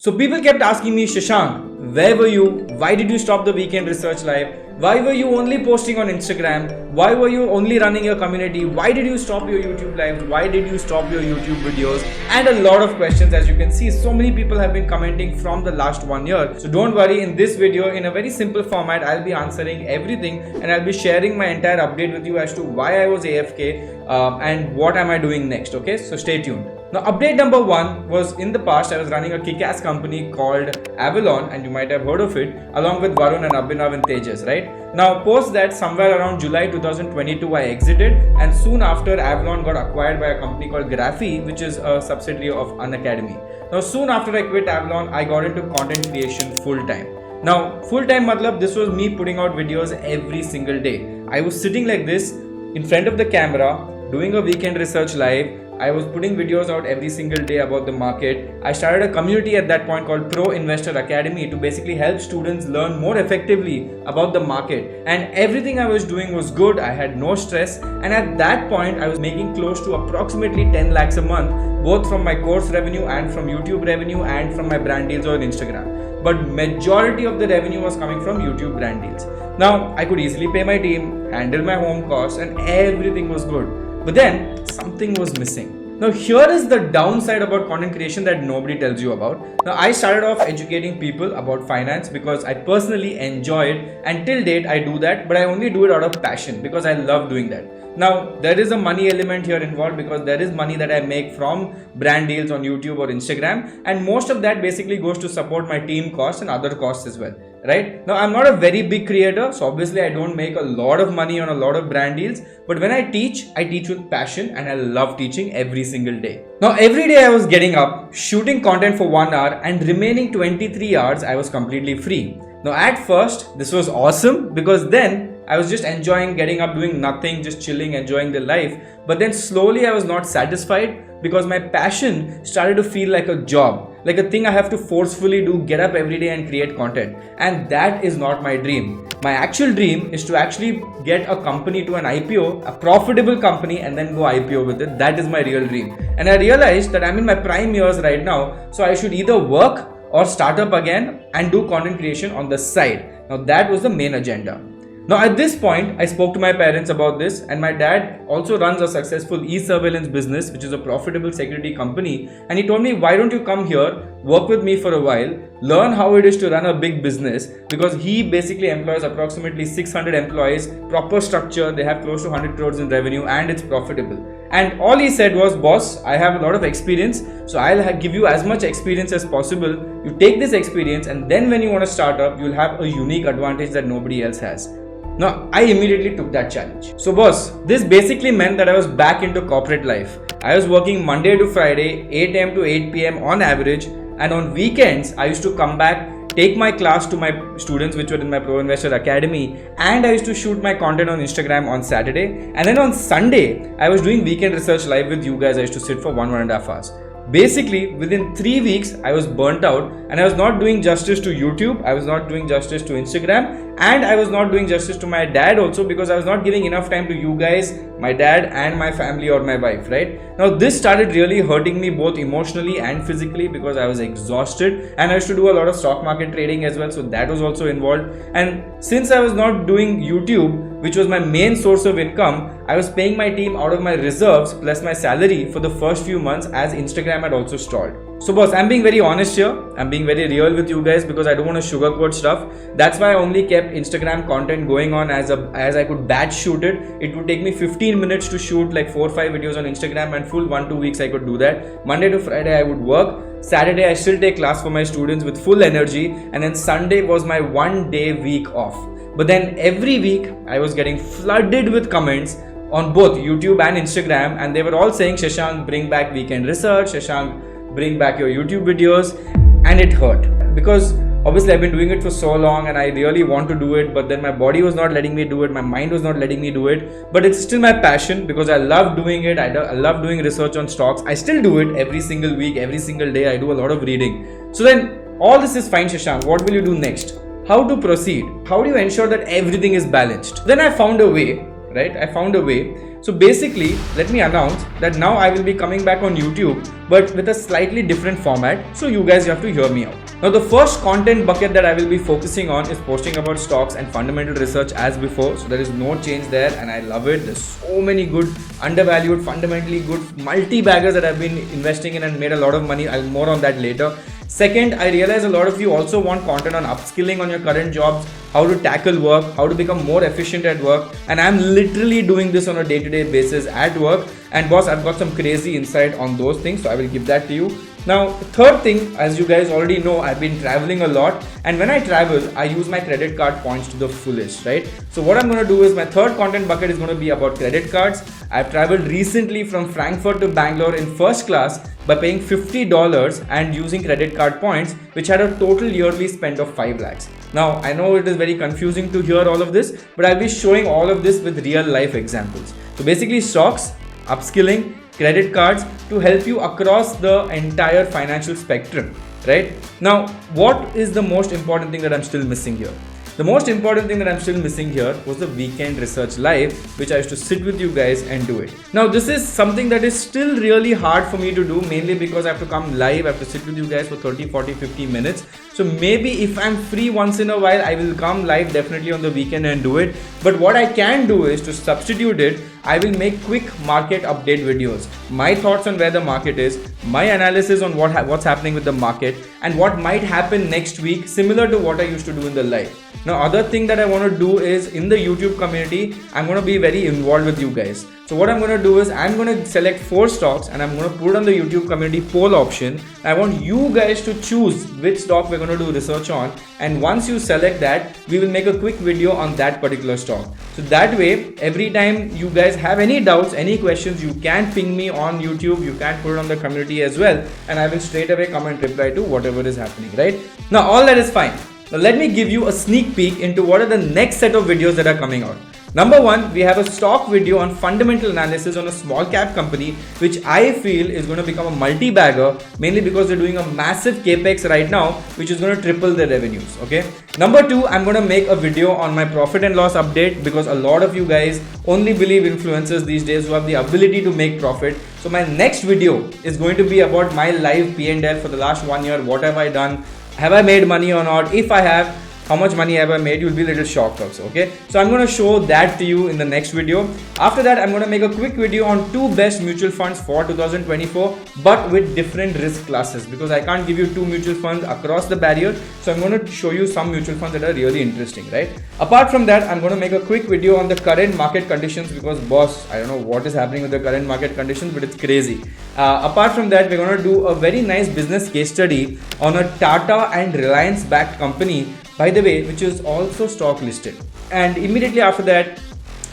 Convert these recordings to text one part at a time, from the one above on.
So people kept asking me, Shashank, where were you? Why did you stop the weekend research live? Why were you only posting on Instagram? Why were you only running your community? Why did you stop your YouTube lives? Why did you stop your YouTube videos? And a lot of questions, as you can see. So many people have been commenting from the last 1 year. So don't worry, in this video, in a very simple format, I'll be answering everything and I'll be sharing my entire update with you as to why I was AFK and what am I doing next. Okay, so stay tuned. Now, update number 1 was in the past, I was running a kick-ass company called Avalon, and you might have heard of it, along with Varun and Abhinav and Tejas, right? Now, post that, somewhere around July 2022, I exited, and soon after, Avalon got acquired by a company called Graphy, which is a subsidiary of Unacademy. Now, soon after I quit Avalon, I got into content creation full-time. Now, full-time matlab, this was me putting out videos every single day. I was sitting like this in front of the camera, doing a weekend research live. I was putting videos out every single day about the market. I started a community at that point called Pro Investor Academy to basically help students learn more effectively about the market. And everything I was doing was good. I had no stress. And at that point, I was making close to approximately 10 lakhs a month, both from my course revenue and from YouTube revenue and from my brand deals on Instagram. But majority of the revenue was coming from YouTube brand deals. Now, I could easily pay my team, handle my home costs, and everything was good. But then something was missing. Now here is the downside about content creation that nobody tells you about. Now I started off educating people about finance because I personally enjoy it, and till date I do that, but I only do it out of passion because I love doing that. Now there is a money element here involved because there is money that I make from brand deals on YouTube or Instagram, and most of that basically goes to support my team costs and other costs as well. Right? Now I'm not a very big creator, so obviously I don't make a lot of money on a lot of brand deals, but when I teach with passion, and I love teaching every single day. Now every day I was getting up, shooting content for 1 hour, and remaining 23 hours I was completely free. Now at first this was awesome because then I was just enjoying getting up, doing nothing, just chilling, enjoying the life. But then slowly I was not satisfied because my passion started to feel like a job, like a thing I have to forcefully do, get up every day and create content. And that is not my dream. My actual dream is to actually get a company to an IPO, a profitable company, and then go IPO with it. That is my real dream. And I realized that I'm in my prime years right now, so I should either work or start up again and do content creation on the side. Now that was the main agenda. Now at this point, I spoke to my parents about this, and my dad also runs a successful e-surveillance business, which is a profitable security company. And he told me, why don't you come here, work with me for a while, learn how it is to run a big business, because he basically employs approximately 600 employees, proper structure, they have close to 100 crores in revenue, and it's profitable. And all he said was, boss, I have a lot of experience, so I'll give you as much experience as possible. You take this experience, and then when you want to start up, you'll have a unique advantage that nobody else has. Now, I immediately took that challenge. So boss, this basically meant that I was back into corporate life. I was working Monday to Friday, 8 am to 8 pm on average, and on weekends, I used to come back, take my class to my students which were in my Pro Investor Academy, and I used to shoot my content on Instagram on Saturday. And then on Sunday, I was doing weekend research live with you guys. I used to sit for 1.5 hours. Basically, within 3 weeks, I was burnt out, and I was not doing justice to YouTube, I was not doing justice to Instagram, and I was not doing justice to my dad also because I was not giving enough time to you guys, my dad, and my family or my wife, right? Now, this started really hurting me both emotionally and physically because I was exhausted, and I used to do a lot of stock market trading as well, so that was also involved. And since I was not doing YouTube, which was my main source of income, I was paying my team out of my reserves plus my salary for the first few months as Instagram had also stalled. So boss, I'm being very honest here. I'm being very real with you guys because I don't want to sugarcoat stuff. That's why I only kept Instagram content going on as I could batch shoot it. It would take me 15 minutes to shoot like 4 or 5 videos on Instagram, and full 1-2 weeks I could do that. Monday to Friday I would work. Saturday I still take class for my students with full energy, and then Sunday was my 1 day week off. But then every week I was getting flooded with comments on both YouTube and Instagram, and they were all saying, Shashank, bring back weekend research, Shashank, bring back your YouTube videos. And it hurt because obviously I've been doing it for so long and I really want to do it, but then my body was not letting me do it, my mind was not letting me do it. But it's still my passion because I love doing it. I love doing research on stocks. I still do it every single week, every single day. I do a lot of reading. So then all this is fine, Shashank. What will you do next? How to proceed? How do you ensure that everything is balanced? Then I found a way right? I found a way. So basically, let me announce that now I will be coming back on YouTube, but with a slightly different format. So you guys have to hear me out. Now the first content bucket that I will be focusing on is posting about stocks and fundamental research as before. So there is no change there and I love it. There's so many good, undervalued, fundamentally good multi-baggers that I've been investing in and made a lot of money. I'll more on that later. Second, I realize a lot of you also want content on upskilling on your current jobs, how to tackle work, how to become more efficient at work. And I'm literally doing this on a day-to-day basis at work. And boss, I've got some crazy insight on those things, so I will give that to you. Now, third thing, as you guys already know, I've been traveling a lot, and when I travel, I use my credit card points to the fullest, right? So what I'm going to do is my third content bucket is going to be about credit cards. I've traveled recently from Frankfurt to Bangalore in first class by paying $50 and using credit card points, which had a total yearly spend of 5 lakhs. Now, I know it is very confusing to hear all of this, but I'll be showing all of this with real life examples. So basically stocks, upskilling, credit cards to help you across the entire financial spectrum, right? Now, what is the most important thing that I'm still missing here? The most important thing that I'm still missing here was the weekend research live, which I used to sit with you guys and do it. Now, this is something that is still really hard for me to do, mainly because I have to come live, I have to sit with you guys for 30, 40, 50 minutes. So maybe if I'm free once in a while, I will come live definitely on the weekend and do it. But what I can do is to substitute it, I will make quick market update videos. My thoughts on where the market is, my analysis on what's happening with the market and what might happen next week, similar to what I used to do in the live. Now, other thing that I want to do is in the YouTube community, I'm going to be very involved with you guys. So what I'm going to do is I'm going to select 4 stocks and I'm going to put on the YouTube community poll option. I want you guys to choose which stock we're going to do research on. And once you select that, we will make a quick video on that particular stock. So that way, every time you guys have any doubts, any questions, you can ping me on YouTube. You can put it on the community as well. And I will straight away come and reply to whatever is happening, right? Now, all that is fine. Now, let me give you a sneak peek into what are the next set of videos that are coming out. Number 1, we have a stock video on fundamental analysis on a small cap company, which I feel is going to become a multi-bagger, mainly because they're doing a massive capex right now, which is going to triple their revenues. Okay. Number 2, I'm going to make a video on my profit and loss update because a lot of you guys only believe influencers these days who have the ability to make profit. So my next video is going to be about my live P&L for the last 1 year. What have I done? Have I made money or not? If I have, how much money have I made? You'll be a little shocked also, okay? So I'm going to show that to you in the next video. After that, I'm going to make a quick video on 2 best mutual funds for 2024, but with different risk classes because I can't give you 2 mutual funds across the barrier. So I'm going to show you some mutual funds that are really interesting, right? Apart from that, I'm going to make a quick video on the current market conditions because boss, I don't know what is happening with the current market conditions, but it's crazy. Apart from that, we're going to do a very nice business case study on a Tata and Reliance backed company, by the way, which is also stock listed. And immediately after that,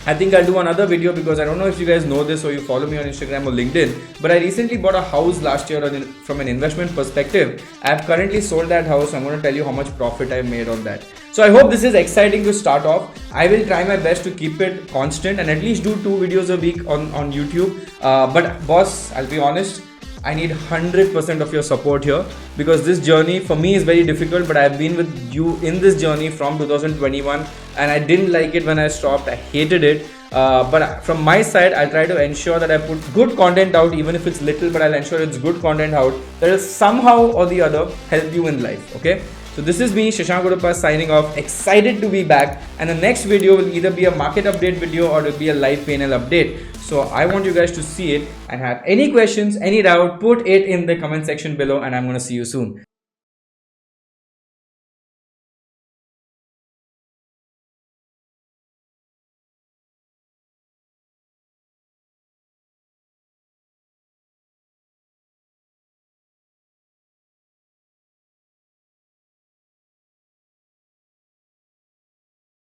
I think I'll do another video because I don't know if you guys know this or you follow me on Instagram or LinkedIn, but I recently bought a house last year from an investment perspective. I've currently sold that house. I'm going to tell you how much profit I've made on that. So I hope this is exciting to start off. I will try my best to keep it constant and at least do 2 videos a week on YouTube. But boss, I'll be honest, I need 100% of your support here because this journey for me is very difficult, but I've been with you in this journey from 2021 and I didn't like it when I stopped. I hated it. But from my side, I'll try to ensure that I put good content out, even if it's little, but I'll ensure it's good content out that will somehow or the other help you in life. Okay. So this is me, Shashank Udupa, signing off. Excited to be back, and the next video will either be a market update video or it will be a live P&L update. So I want you guys to see it and have any questions, any doubt, put it in the comment section below, and I'm going to see you soon.